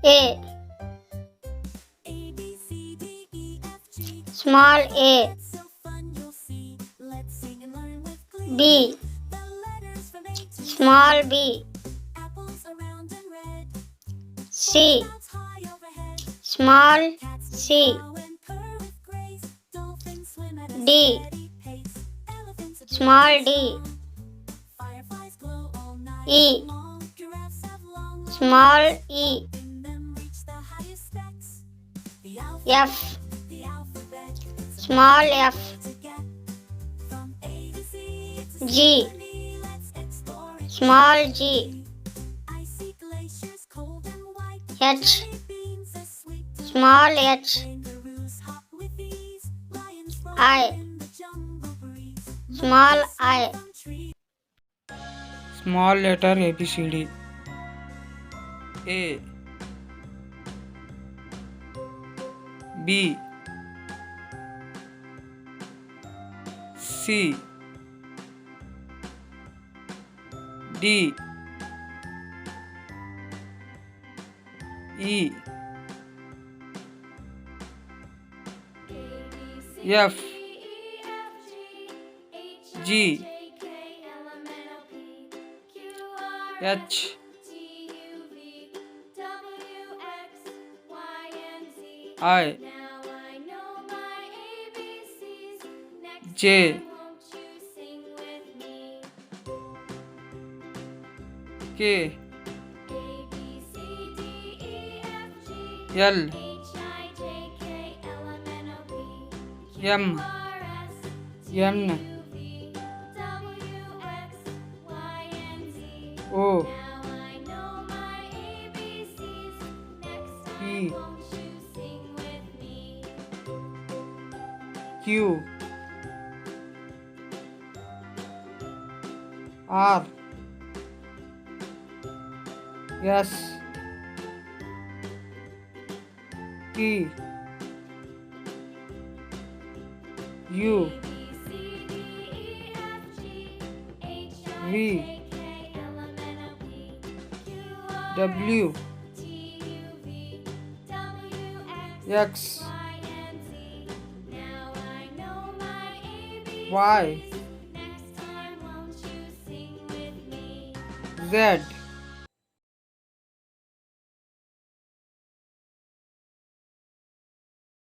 A. Small a. B. Small b. C. Small c. D. Small d. E. Small e. F. Small f. G. Small g. H. Small h. I. Small I. Small letter ABCD. A, B, C, D, E, F, G, H, I, J, K, L, M, N, O, P, Q, R, S, T, U, V, W, X, Y, Z.